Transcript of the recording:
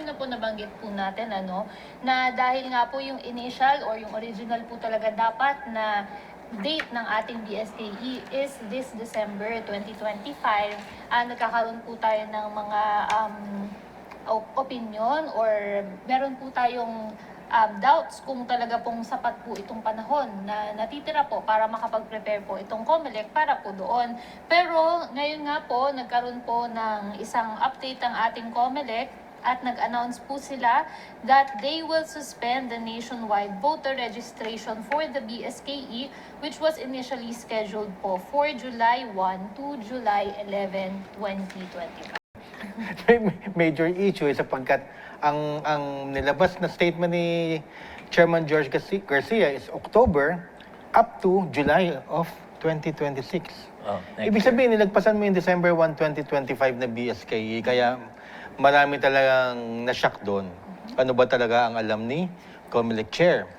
kanina po nabanggit po natin, na dahil nga po yung initial or yung original po talaga dapat na date ng ating BSKE is this December 2025. Nagkakaroon po tayo ng mga opinion or meron po tayong doubts kung talaga pong sapat po itong panahon na natitira po para makapag-prepare po itong COMELEC para po doon. Pero ngayon nga po, nagkaroon po ng isang update ang ating COMELEC at nag-announce po sila that they will suspend the nationwide voter registration for the BSKE, which was initially scheduled po for July 1 to July 11, 2025. May major issue sapagkat ang nilabas na statement ni Chairman George Garcia is October up to July of 2026. Ibig sabihin, nilagpasan mo yung December 1, 2025 na BSKE, kaya marami talagang na-shock doon. Ano ba talaga ang alam ni COMELEC Chair?